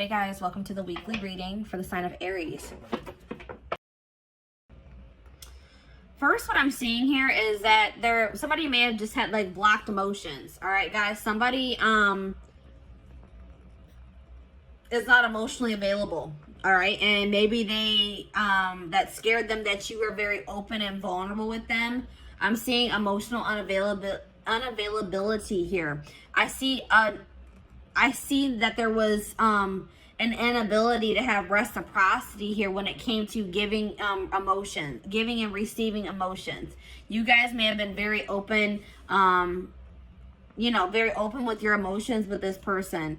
Hey guys, welcome to the weekly reading for the sign of Aries. First, what I'm seeing here is that somebody may have just had like blocked emotions. All right, guys, somebody is not emotionally available. All right, and maybe they that scared them that you were very open and vulnerable with them. I'm seeing emotional unavailability here. I see that there was an inability to have reciprocity here when it came to giving emotions, giving and receiving emotions. You guys may have been very open, very open with your emotions with this person.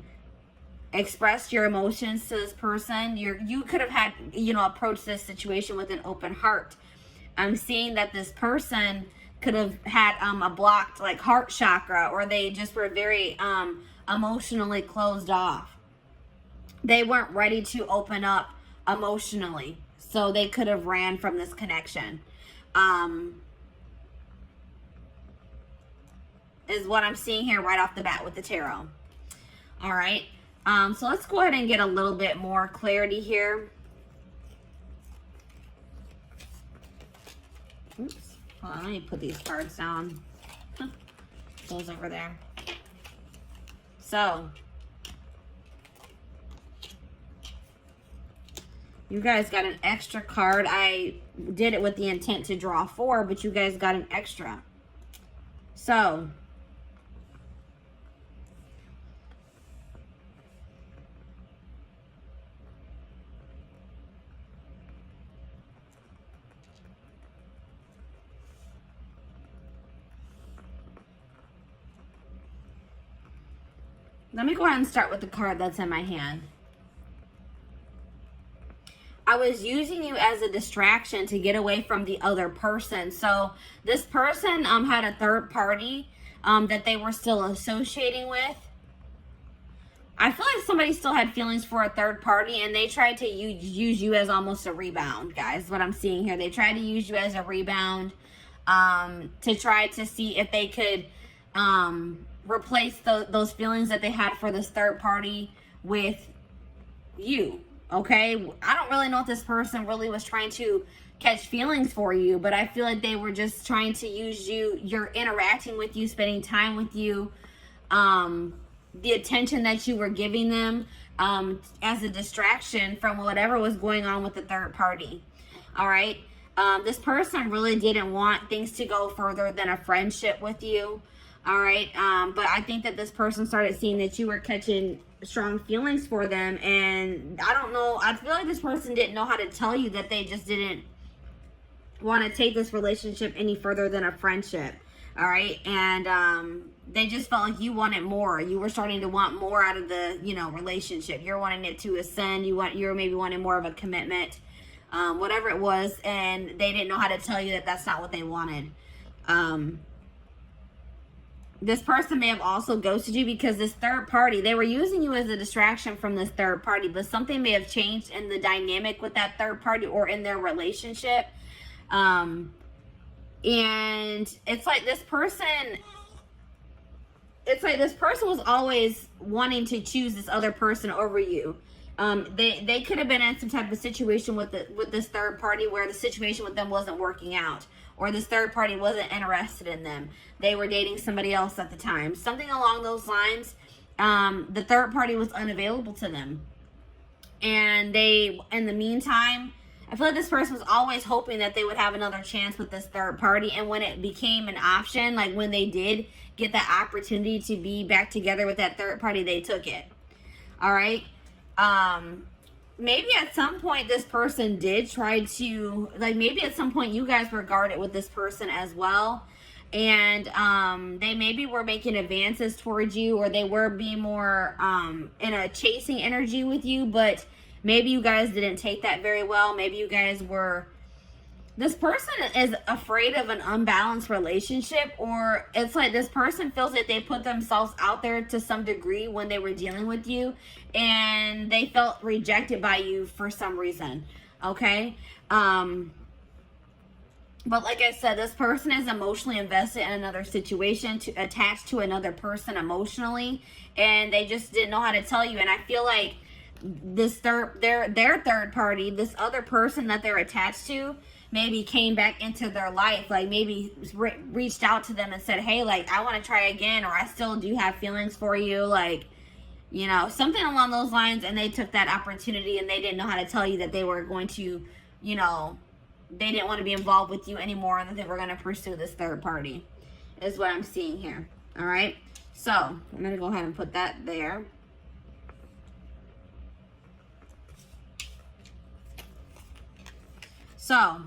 Expressed your emotions to this person. You could have had, approached this situation with an open heart. I'm seeing that this person could have had a blocked like heart chakra, or they just were very emotionally closed off. They weren't ready to open up emotionally, so they could have ran from this connection. Is what I'm seeing here right off the bat with the tarot. All right. So let's go ahead and get a little bit more clarity here. Oops. Hold on, let me put these cards down. Those over there. So, you guys got an extra card. I did it with the intent to draw 4, but you guys got an extra. So, let me go ahead and start with the card that's in my hand. I was using you as a distraction to get away from the other person. So this person had a third party that they were still associating with. I feel like somebody still had feelings for a third party, and they tried to use you as almost a rebound, guys. What I'm seeing here, they tried to use you as a rebound to try to see if they could replace those feelings that they had for this third party with you. Okay, I don't really know if this person really was trying to catch feelings for you, but I feel like they were just trying to use you, you're interacting with you, spending time with you, the attention that you were giving them as a distraction from whatever was going on with the third party. All right, this person really didn't want things to go further than a friendship with you. All right, but I think that this person started seeing that you were catching strong feelings for them, and I don't know, I feel like this person didn't know how to tell you that they just didn't want to take this relationship any further than a friendship. All right, and they just felt like you wanted more. You were starting to want more out of the relationship. You're wanting it to ascend. You're maybe wanting more of a commitment, whatever it was, and they didn't know how to tell you that that's not what they wanted. This person may have also ghosted you because this third party, they were using you as a distraction from this third party, but something may have changed in the dynamic with that third party or in their relationship. And it's like this person was always wanting to choose this other person over you. They could have been in some type of situation with this third party where the situation with them wasn't working out, or this third party wasn't interested in them. They were dating somebody else at the time. Something along those lines. The third party was unavailable to them. And in the meantime, I feel like this person was always hoping that they would have another chance with this third party. And when it became an option, like when they did get that opportunity to be back together with that third party, they took it. All right. Maybe at some point this person did try to, maybe at some point you guys were guarded with this person as well. And they maybe were making advances towards you, or they were being more in a chasing energy with you, but maybe you guys didn't take that very well. Maybe you guys were, this person is afraid of an unbalanced relationship, or it's like this person feels that they put themselves out there to some degree when they were dealing with you, and they felt rejected by you for some reason. Okay. But like I said, this person is emotionally invested in another situation, attached to another person emotionally, and they just didn't know how to tell you. And I feel like this their third party, this other person that they're attached to, maybe came back into their life, like maybe reached out to them and said, hey, like, I want to try again, or I still do have feelings for you, like, you know, something along those lines. And they took that opportunity and they didn't know how to tell you that they were going to, you know, they didn't want to be involved with you anymore, and that they were going to pursue this third party, is what I'm seeing here. All right, so I'm going to go ahead and put that there. So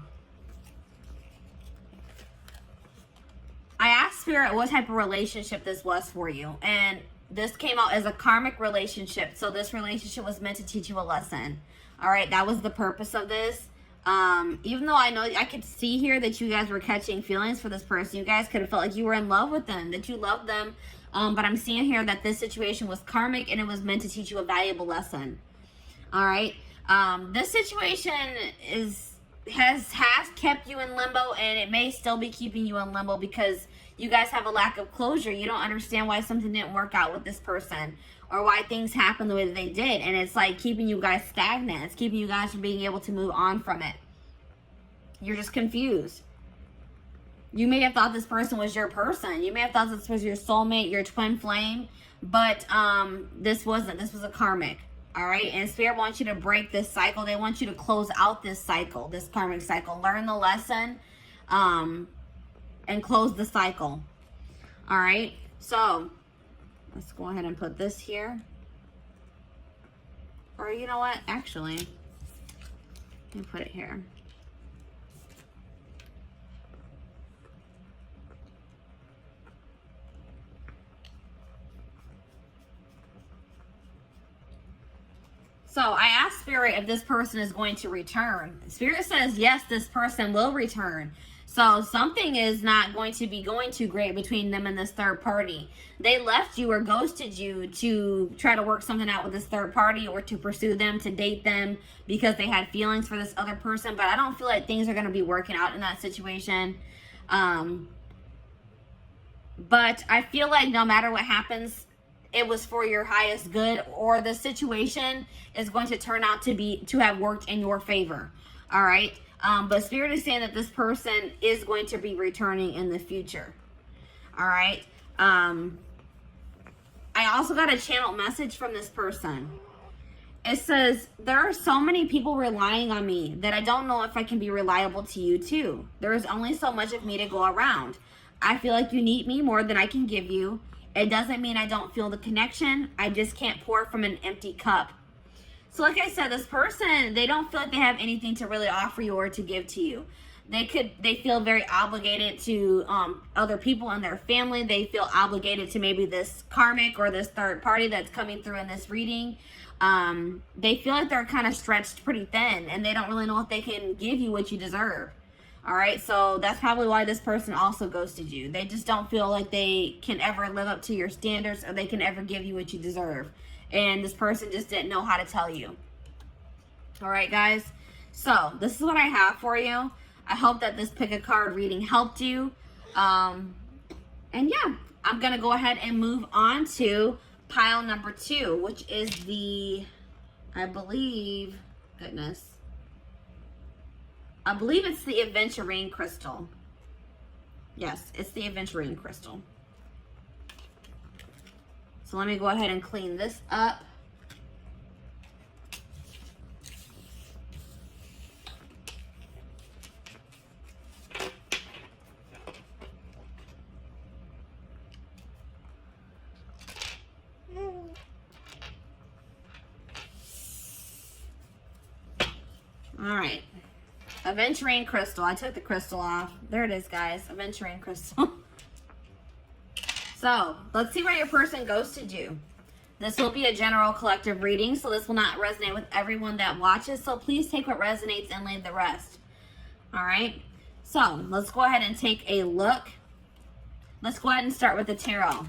I asked Spirit what type of relationship this was for you, and this came out as a karmic relationship. So this relationship was meant to teach you a lesson. All right, that was the purpose of this. Even though I know I could see here that you guys were catching feelings for this person, you guys could have felt like you were in love with them, that you loved them. But I'm seeing here that this situation was karmic and it was meant to teach you a valuable lesson. All right. This situation has kept you in limbo, and it may still be keeping you in limbo because you guys have a lack of closure. You don't understand why something didn't work out with this person, or why things happened the way that they did. And it's like keeping you guys stagnant. It's keeping you guys from being able to move on from it. You're just confused. You may have thought this person was your person. You may have thought this was your soulmate, your twin flame, but this wasn't. This was a karmic. All right, and Spirit wants you to break this cycle. They want you to close out this cycle, this karmic cycle. Learn the lesson, and close the cycle. All right, so let's go ahead and put this here. Or you know what? Actually, let me put it here. So I asked Spirit if this person is going to return. Spirit says, yes, this person will return. So something is not going to be going too great between them and this third party. They left you or ghosted you to try to work something out with this third party, or to pursue them, to date them because they had feelings for this other person. But I don't feel like things are going to be working out in that situation. But I feel like no matter what happens, it was for your highest good, or the situation is going to turn out to have worked in your favor. All right. But Spirit is saying that this person is going to be returning in the future. All right. I also got a channeled message from this person. It says, there are so many people relying on me that I don't know if I can be reliable to you too. There is only so much of me to go around. I feel like you need me more than I can give you. It doesn't mean I don't feel the connection. I just can't pour from an empty cup. So like I said, this person, they don't feel like they have anything to really offer you or to give to you. They feel very obligated to other people in their family. They feel obligated to maybe this karmic or this third party that's coming through in this reading. They feel like they're kind of stretched pretty thin, and they don't really know if they can give you what you deserve. All right, so that's probably why this person also ghosted you. They just don't feel like they can ever live up to your standards, or they can ever give you what you deserve. And this person just didn't know how to tell you. All right, guys. So this is what I have for you. I hope that this pick a card reading helped you. And yeah, I'm going to go ahead and move on to pile number 2, which is the, I believe it's the aventurine crystal. Yes, it's the aventurine crystal. So let me go ahead and clean this up. All right. Aventurine crystal. I took the crystal off. There it is, guys. Aventurine crystal. So, let's see where your person ghosted you. This will be a general collective reading, so this will not resonate with everyone that watches. So, please take what resonates and leave the rest. All right? So, let's go ahead and take a look. Let's go ahead and start with the tarot.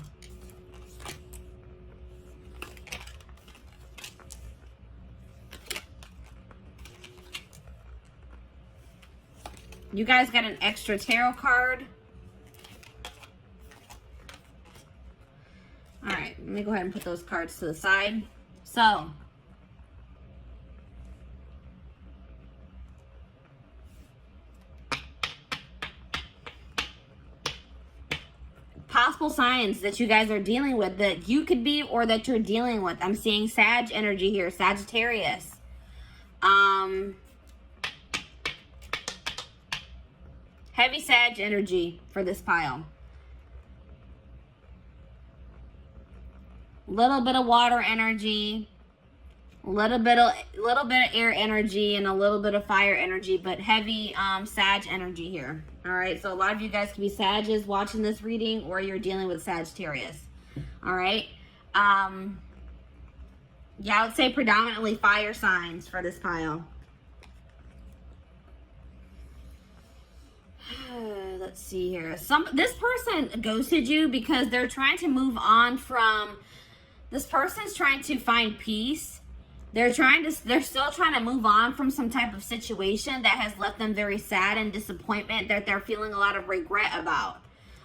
You guys got an extra tarot card. All right, let me go ahead and put those cards to the side. So, possible signs that you guys are dealing with, that you could be or that you're dealing with. I'm seeing Sag energy here, Sagittarius. Heavy Sag energy for this pile. Little bit of water energy, little bit of air energy, and a little bit of fire energy, but heavy Sag energy here. All right, so a lot of you guys could be Sages watching this reading, or you're dealing with Sagittarius. All right. Yeah, I would say predominantly fire signs for this pile. Let's see here. This person ghosted you because they're trying to move on from. This person's trying to find peace. They're still trying to move on from some type of situation that has left them very sad and disappointment, that they're feeling a lot of regret about.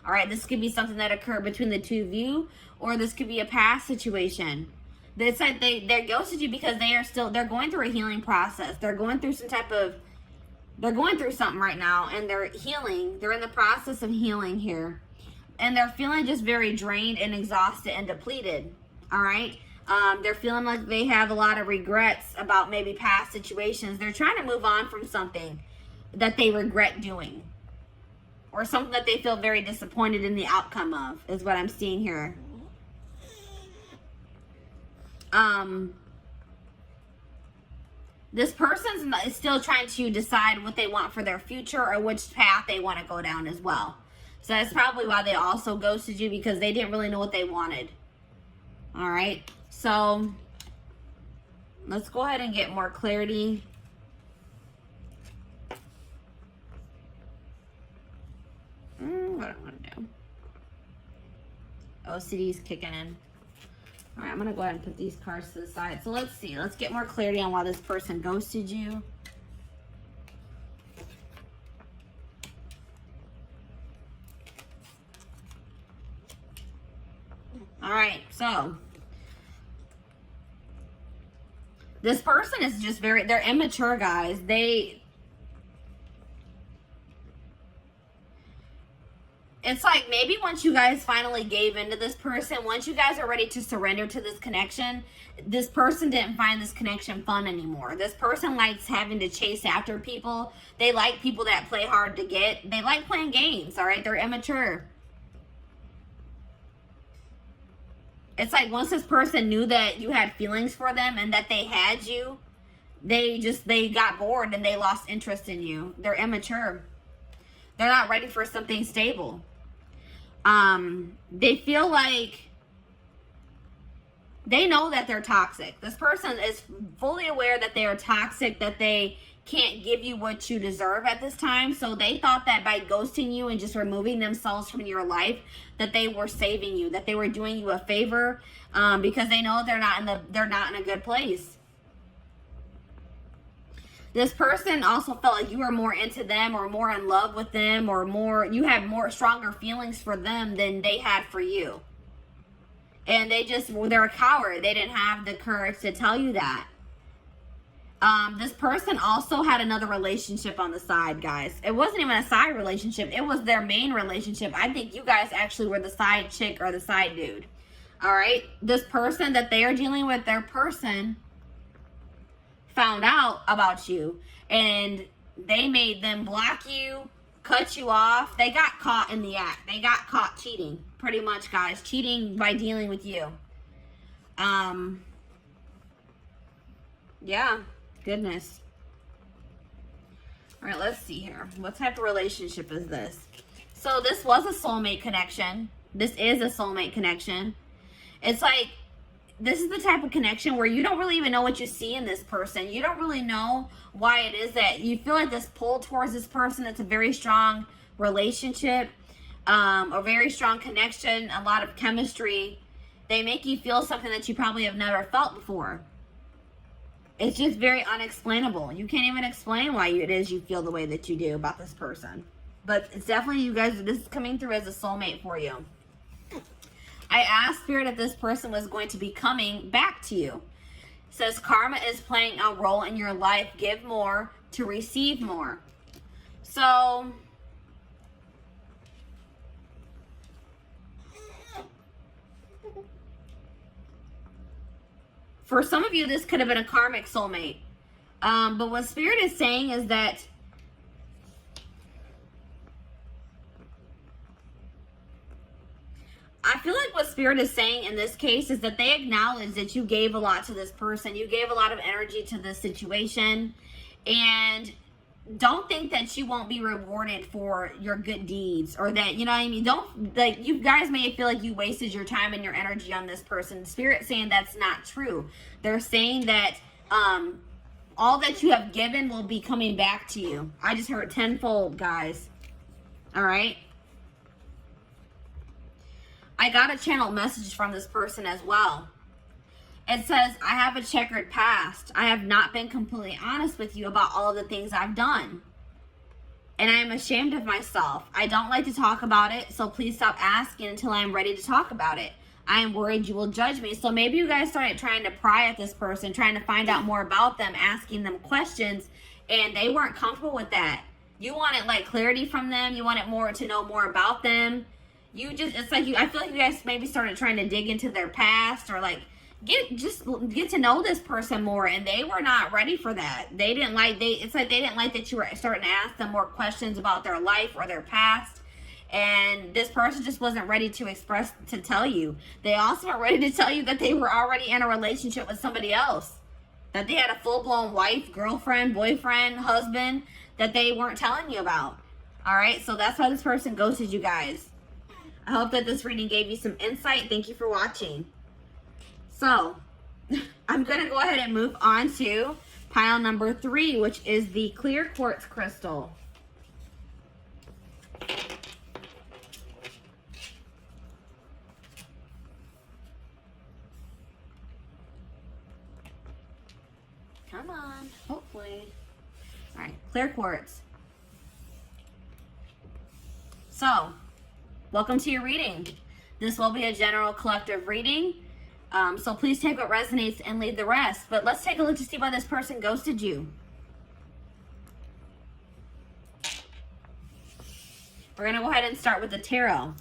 All right, this could be something that occurred between the two of you, or this could be a past situation. It's like they ghosted you because they're going through a healing process. They're going through something right now, and they're healing. They're in the process of healing here, and they're feeling just very drained and exhausted and depleted. All right. They're feeling like they have a lot of regrets about maybe past situations. They're trying to move on from something that they regret doing, or something that they feel very disappointed in the outcome of, is what I'm seeing here. This person is still trying to decide what they want for their future, or which path they want to go down as well. So that's probably why they also ghosted you, because they didn't really know what they wanted. All right, so let's go ahead and get more clarity. What do I want to do? OCD is kicking in. All right, I'm going to go ahead and put these cards to the side. So let's see. Let's get more clarity on why this person ghosted you. All right, so this person is just they're immature, guys. It's like maybe once you guys finally gave into this person, once you guys are ready to surrender to this connection, this person didn't find this connection fun anymore. This person likes having to chase after people. They like people that play hard to get. They like playing games, all right? They're immature. It's like once this person knew that you had feelings for them and that they had you, they got bored and they lost interest in you. They're immature. They're not ready for something stable. They feel like they know that they're toxic. This person is fully aware that they are toxic, that they can't give you what you deserve at this time. So they thought that by ghosting you and just removing themselves from your life, that they were saving you, that they were doing you a favor, because they know they're not in a good place. This person also felt like you were more into them, or more in love with them, or you had stronger feelings for them than they had for you. And they're a coward. They didn't have the courage to tell you that. This person also had another relationship on the side, guys. It wasn't even a side relationship. It was their main relationship. I think you guys actually were the side chick or the side dude. All right? This person that they are dealing with, their person found out about you, and they made them block you, cut you off. They got caught in the act. They got caught cheating, pretty much, guys. Cheating by dealing with you. Yeah. Goodness. All right, let's see here. What type of relationship is this? So this was a soulmate connection. This is a soulmate connection. It's like, this is the type of connection where you don't really even know what you see in this person. You don't really know why it is that you feel like this pull towards this person. It's a very strong relationship, a very strong connection, a lot of chemistry. They make you feel something that you probably have never felt before. It's just very unexplainable. You can't even explain why it is you feel the way that you do about this person. But it's definitely, you guys, this is coming through as a soulmate for you. I asked Spirit if this person was going to be coming back to you. It says karma is playing a role in your life. Give more to receive more. So For some of you, this could have been a karmic soulmate. But what Spirit is saying is that I feel like what Spirit is saying in this case is that they acknowledge that you gave a lot to this person. You gave a lot of energy to this situation. And don't think that you won't be rewarded for your good deeds, or that, you know what I mean? Don't, like, you guys may feel like you wasted your time and your energy on this person. Spirit saying that's not true. They're saying that all that you have given will be coming back to you. I just heard tenfold, guys. All right. I got a channel message from this person as well. It says, I have a checkered past. I have not been completely honest with you about all of the things I've done. And I am ashamed of myself. I don't like to talk about it, so please stop asking until I am ready to talk about it. I am worried you will judge me. So maybe you guys started trying to pry at this person, trying to find out more about them, asking them questions, and they weren't comfortable with that. You wanted like clarity from them. You wanted more to know more about them. You just, it's like I feel like you guys maybe started trying to dig into their past, or like get to know this person more, and they were not ready for that. They didn't like, it's like they didn't like that you were starting to ask them more questions about their life or their past. And this person just wasn't ready to tell you. They also weren't ready to tell you that they were already in a relationship with somebody else. That they had a full-blown wife, girlfriend, boyfriend, husband that they weren't telling you about. Alright, so that's why this person ghosted you guys. I hope that this reading gave you some insight. Thank you for watching. So, I'm going to go ahead and move on to pile number 3, which is the clear quartz crystal. Come on, hopefully. All right, clear quartz. So, welcome to your reading. This will be a general collective reading. So please take what resonates and leave the rest. But let's take a look to see why this person ghosted you. We're going to go ahead and start with the tarot.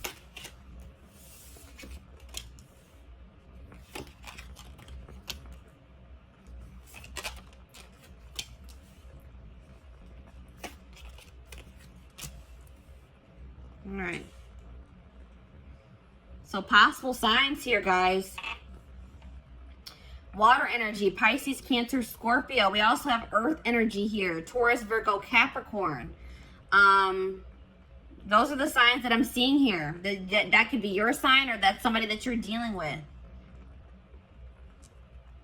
All right. So possible signs here, guys. Water energy, Pisces, Cancer, Scorpio. We also have earth energy here. Taurus, Virgo, Capricorn. Those are the signs that I'm seeing here. That could be your sign, or that's somebody that you're dealing with.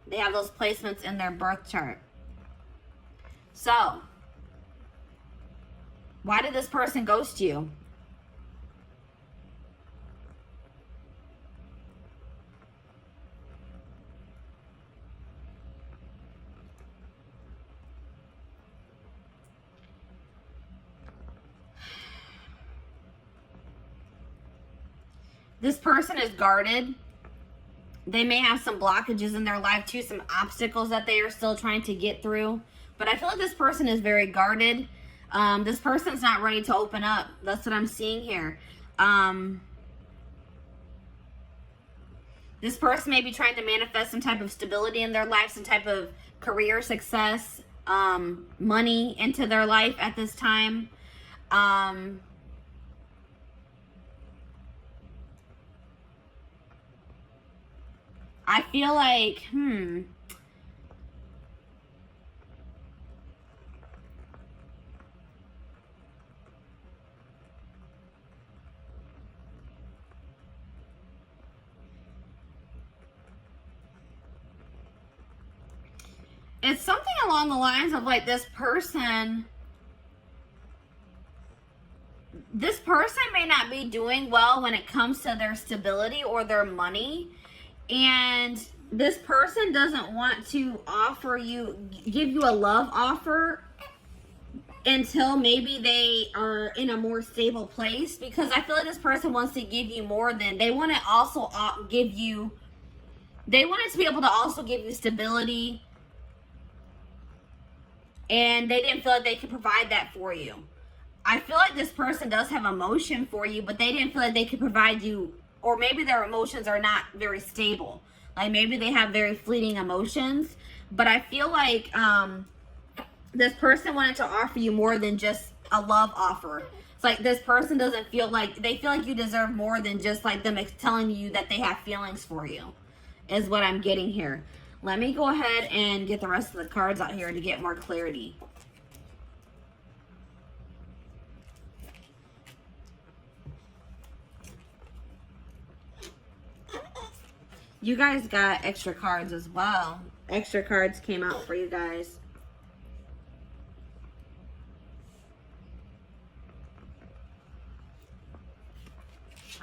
They have those placements in their birth chart. So, why did this person ghost you? This person is guarded. They may have some blockages in their life too, some obstacles that they are still trying to get through. But I feel like this person is very guarded. This person's not ready to open up. That's what I'm seeing here. This person may be trying to manifest some type of stability in their life, some type of career success, money into their life at this time. I feel like, it's something along the lines of like this person may not be doing well when it comes to their stability or their money. And this person doesn't want to give you a love offer until maybe they are in a more stable place. Because I feel like this person wants to give you more than, they want to also give you, they want it to be able to also give you stability. And they didn't feel like they could provide that for you. I feel like this person does have emotion for you, but they didn't feel like they could provide you, or maybe their emotions are not very stable. Like maybe they have very fleeting emotions, but I feel like this person wanted to offer you more than just a love offer. It's like this person doesn't feel like, they feel like you deserve more than just like them telling you that they have feelings for you, is what I'm getting here. Let me go ahead and get the rest of the cards out here to get more clarity. You guys got extra cards as well. Extra cards came out for you guys.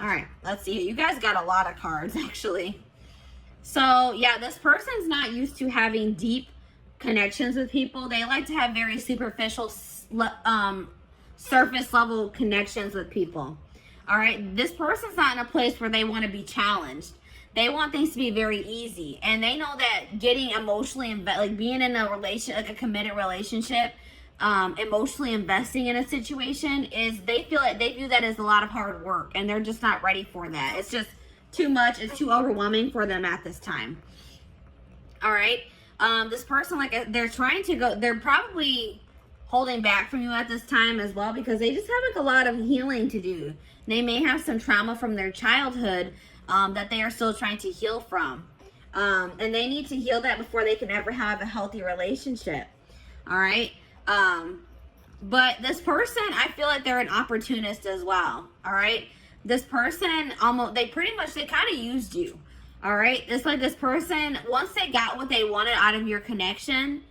All right, let's see. You guys got a lot of cards, actually. So, yeah, this person's not used to having deep connections with people. They like to have very superficial, surface level connections with people. All right, this person's not in a place where they want to be challenged. They want things to be very easy, and they know that getting emotionally like being in a relation, like a committed relationship, emotionally investing in a situation is, they feel like they view that as a lot of hard work, and they're just not ready for that. It's just too much. It's too overwhelming for them at this time. All right, this person, like, they're trying to go. They're probably holding back from you at this time as well, because they just have like a lot of healing to do. They may have some trauma from their childhood that they are still trying to heal from. And they need to heal that before they can ever have a healthy relationship. All right. But this person, I feel like they're an opportunist as well. All right. This person they kind of used you. All right. It's like this person, once they got what they wanted out of your connection,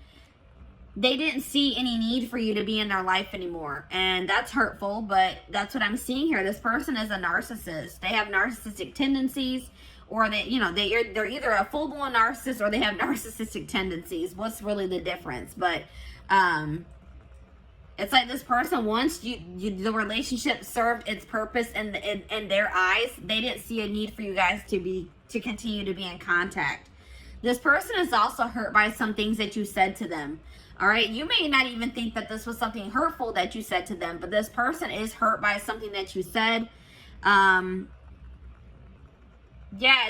they didn't see any need for you to be in their life anymore. And that's hurtful, but that's what I'm seeing here. This person is a narcissist. They have narcissistic tendencies, or they're either a full-blown narcissist or they have narcissistic tendencies. What's really the difference? But it's like this person, once the relationship served its purpose in their eyes, they didn't see a need for you guys to continue to be in contact. This person is also hurt by some things that you said to them. All right, you may not even think that this was something hurtful that you said to them, but this person is hurt by something that you said. Yeah,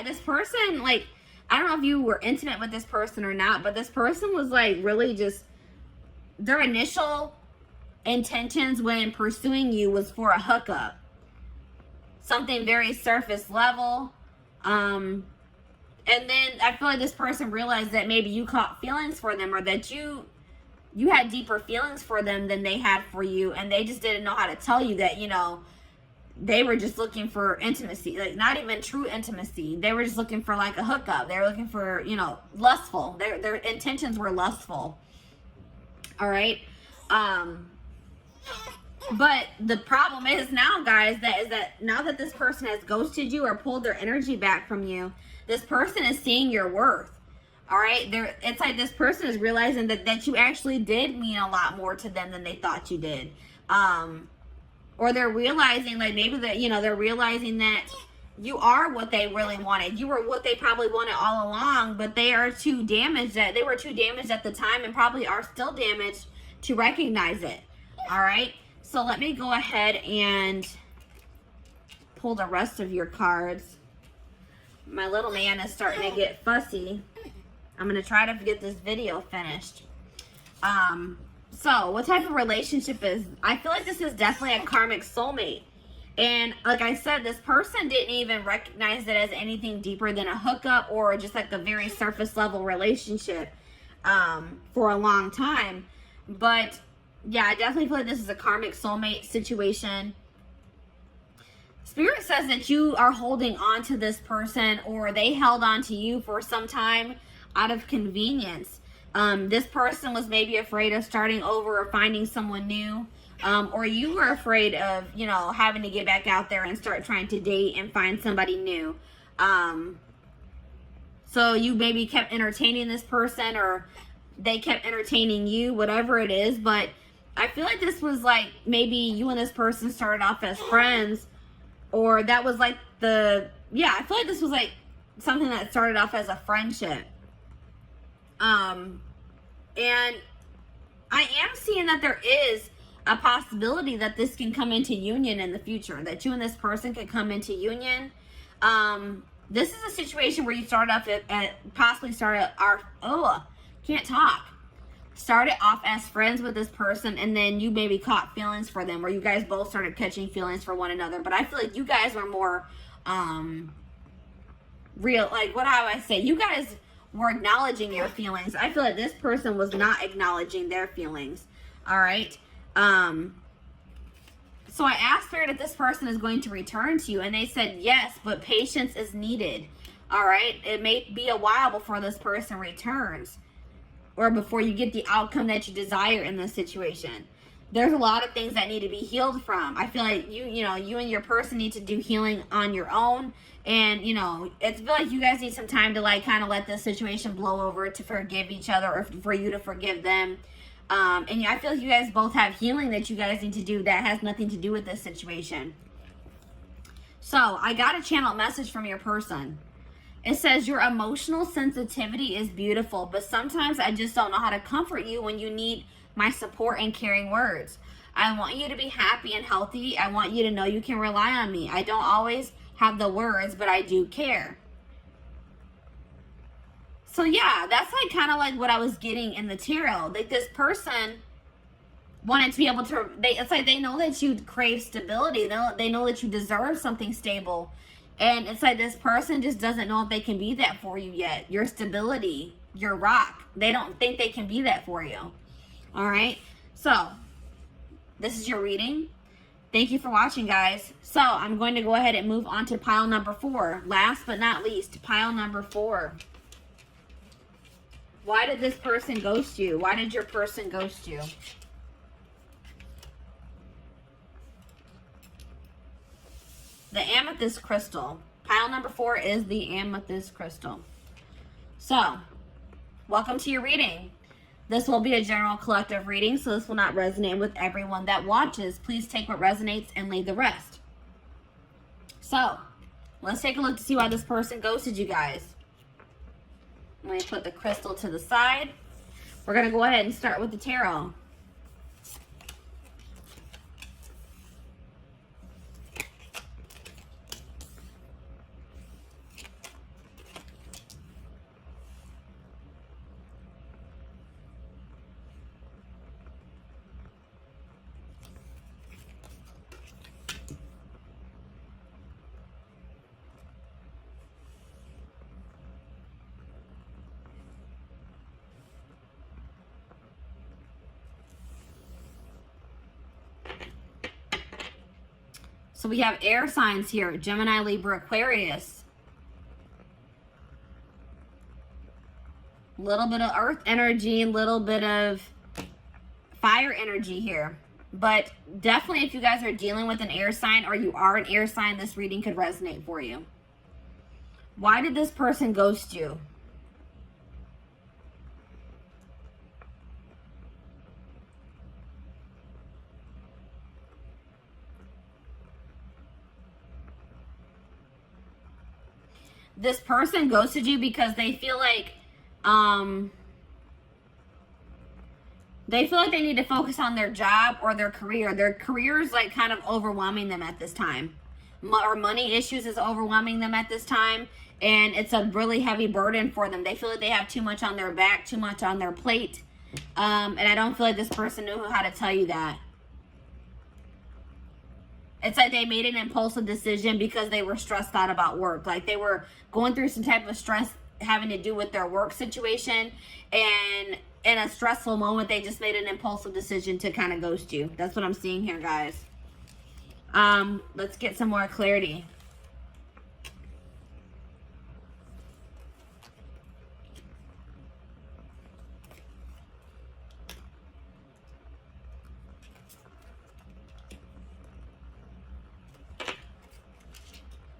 this person, like, I don't know if you were intimate with this person or not, but this person was like really just, their initial intentions when pursuing you was for a hookup. Something very surface level. And then I feel like this person realized that maybe you caught feelings for them, or that you had deeper feelings for them than they had for you, and they just didn't know how to tell you that, they were just looking for intimacy, like not even true intimacy. They were just looking for like a hookup. They were looking for, lustful. Their intentions were lustful. All right. But the problem is now, guys, that now that this person has ghosted you or pulled their energy back from you, this person is seeing your worth. All right, it's like this person is realizing that you actually did mean a lot more to them than they thought you did. Or they're realizing, like, maybe that, they're realizing that you are what they really wanted. You were what they probably wanted all along, but they were too damaged at the time, and probably are still damaged to recognize it. All right, so let me go ahead and pull the rest of your cards. My little man is starting to get fussy. I'm going to try to get this video finished. So what type of relationship is, I feel like this is definitely a karmic soulmate. And like I said, this person didn't even recognize it as anything deeper than a hookup or just like a very surface level relationship for a long time. But yeah, I definitely feel like this is a karmic soulmate situation. Spirit says that you are holding on to this person, or they held on to you for some time out of convenience. This person was maybe afraid of starting over or finding someone new. Or you were afraid of, having to get back out there and start trying to date and find somebody new. So you maybe kept entertaining this person, or they kept entertaining you, whatever it is. But I feel like this was like, maybe you and this person started off as friends, or that was like I feel like this was like something that started off as a friendship. And I am seeing that there is a possibility that this can come into union in the future, that you and this person could come into union. This is a situation where you start off possibly started can't talk. Started off as friends with this person, and then you maybe caught feelings for them, or you guys both started catching feelings for one another. But I feel like you guys were more real, like, what do I say? You guys were acknowledging your feelings. I feel like this person was not acknowledging their feelings. All right. So I asked Spirit if this person is going to return to you, and they said yes, but patience is needed. All right. It may be a while before this person returns, or before you get the outcome that you desire in this situation. There's a lot of things that need to be healed from. I feel like you and your person need to do healing on your own. And, you know, it's feel like you guys need some time to, like, kind of let this situation blow over, to forgive each other, or for you to forgive them. And I feel like you guys both have healing that you guys need to do that has nothing to do with this situation. So I got a channel message from your person. It says, your emotional sensitivity is beautiful, but sometimes I just don't know how to comfort you when you need my support and caring words. I want you to be happy and healthy. I want you to know you can rely on me. I don't always have the words, but I do care. So yeah, that's like kind of like what I was getting in the tarot. Like, this person wanted to be able to, it's like they know that you crave stability. They know that you deserve something stable. And it's like this person just doesn't know if they can be that for you yet. Your stability, your rock. They don't think they can be that for you. All right. So this is your reading. Thank you for watching, guys. So I'm going to go ahead and move on to pile number 4. Last but not least, pile number 4. Why did this person ghost you? Why did your person ghost you? The amethyst crystal. Pile number 4 is the amethyst crystal. So, welcome to your reading. This will be a general collective reading, so this will not resonate with everyone that watches. Please take what resonates and leave the rest. So, let's take a look to see why this person ghosted you guys. Let me put the crystal to the side. We're going to go ahead and start with the tarot. So we have air signs here, Gemini, Libra, Aquarius. A little bit of earth energy, a little bit of fire energy here. But definitely if you guys are dealing with an air sign, or you are an air sign, this reading could resonate for you. Why did this person ghost you? This person ghosted you because they feel like they need to focus on their job or their career. Their career is like kind of overwhelming them at this time. Or money issues is overwhelming them at this time. And it's a really heavy burden for them. They feel like they have too much on their back, too much on their plate. And I don't feel like this person knew how to tell you that. It's like they made an impulsive decision because they were stressed out about work. Like they were going through some type of stress having to do with their work situation. And in a stressful moment, they just made an impulsive decision to kind of ghost you. That's what I'm seeing here, guys. Let's get some more clarity.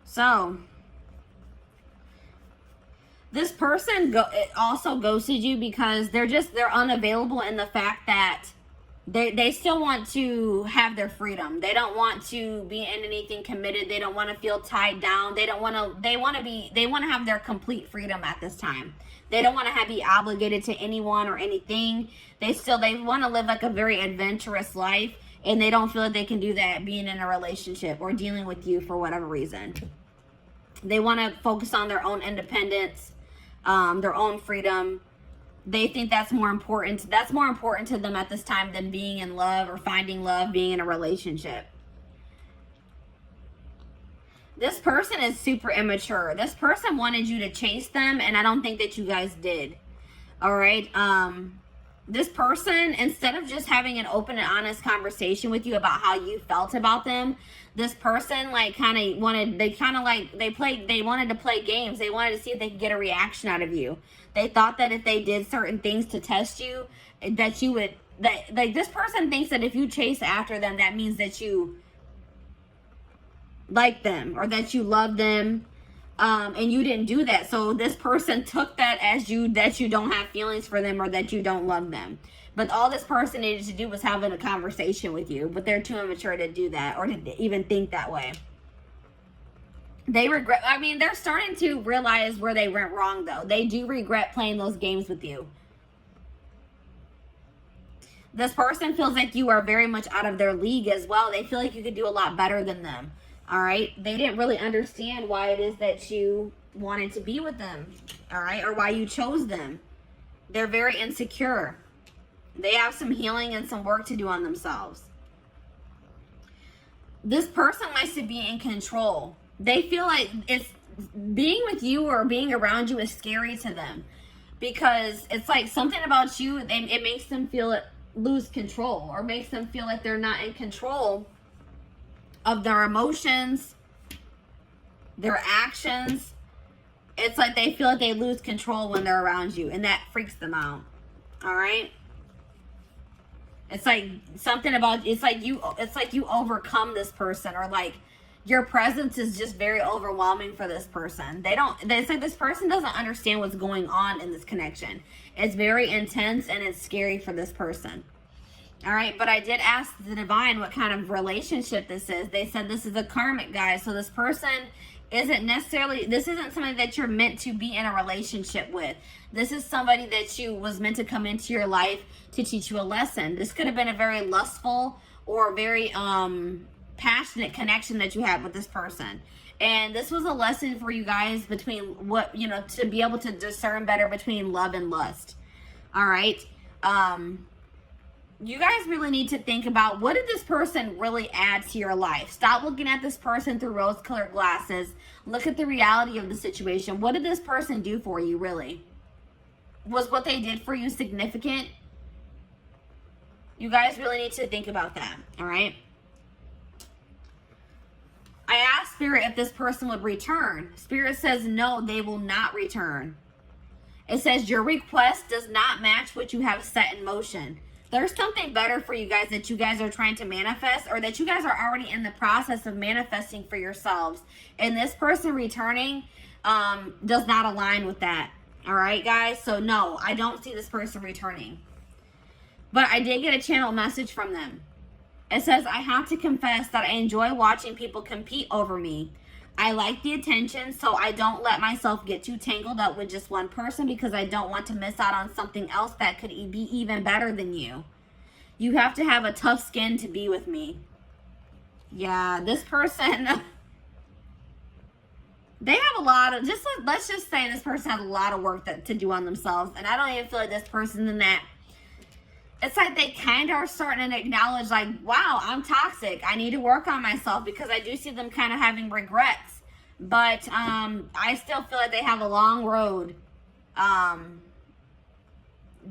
So, this person also ghosted you because they're unavailable in the fact that they still want to have their freedom. They don't want to be in anything committed. They don't want to feel tied down. They want to have their complete freedom at this time. They don't want to be obligated to anyone or anything. They want to live like a very adventurous life, and they don't feel like they can do that being in a relationship or dealing with you for whatever reason. They want to focus on their own independence, their own freedom. They think that's more important. That's more important to them at this time than being in love or finding love, being in a relationship. This person is super immature. This person wanted you to chase them, and I don't think that you guys did. All right. This person, instead of just having an open and honest conversation with you about how you felt about them, this person like they wanted to play games. They wanted to see if they could get a reaction out of you. They thought that if they did certain things to test you, that you would, like this person thinks that if you chase after them, that means that you like them or that you love them. And you didn't do that. So this person took that as that you don't have feelings for them or that you don't love them. But all this person needed to do was having a conversation with you. But they're too immature to do that or to even think that way. They regret, I mean, they're starting to realize where they went wrong though. They do regret playing those games with you. This person feels like you are very much out of their league as well. They feel like you could do a lot better than them. All right. They didn't really understand why it is that you wanted to be with them. All right. Or why you chose them. They're very insecure. They have some healing and some work to do on themselves. This person likes to be in control. They feel like being with you or being around you is scary to them because it's like something about you. It makes them lose control or makes them feel like they're not in control of their emotions, their actions. It's like they feel like they lose control when they're around you, and that freaks them out. All right? It's like something about, it's like you overcome this person, or like your presence is just very overwhelming for this person. It's like this person doesn't understand what's going on in this connection. It's very intense and it's scary for this person. All right, but I did ask the divine what kind of relationship this is. They said this is a karmic, guys. So this person this isn't somebody that you're meant to be in a relationship with. This is somebody that was meant to come into your life to teach you a lesson. This could have been a very lustful or very passionate connection that you had with this person. And this was a lesson for you guys between to be able to discern better between love and lust. All right. You guys really need to think about, what did this person really add to your life? Stop looking at this person through rose-colored glasses. Look at the reality of the situation. What did this person do for you, really? Was what they did for you significant? You guys really need to think about that, all right? I asked Spirit if this person would return. Spirit says no, they will not return. It says your request does not match what you have set in motion. There's something better for you guys that you guys are trying to manifest, or that you guys are already in the process of manifesting for yourselves. And this person returning does not align with that. All right, guys? So no, I don't see this person returning. But I did get a channel message from them. It says, I have to confess that I enjoy watching people compete over me. I like the attention, so I don't let myself get too tangled up with just one person because I don't want to miss out on something else that could be even better than you. You have to have a tough skin to be with me. Yeah, this person, they have a lot of, let's just say this person has a lot of work to do on themselves. And I don't even feel like this person's in that. It's like they kind of are starting to acknowledge, like, wow, I'm toxic. I need to work on myself, because I do see them kind of having regrets. But I still feel like they have a long road. They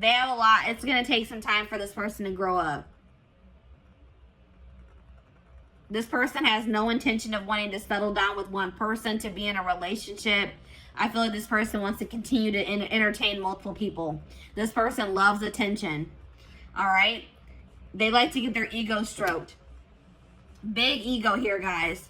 have a lot. It's going to take some time for this person to grow up. This person has no intention of wanting to settle down with one person, to be in a relationship. I feel like this person wants to continue to entertain multiple people. This person loves attention. All right. They like to get their ego stroked. Big ego here, guys.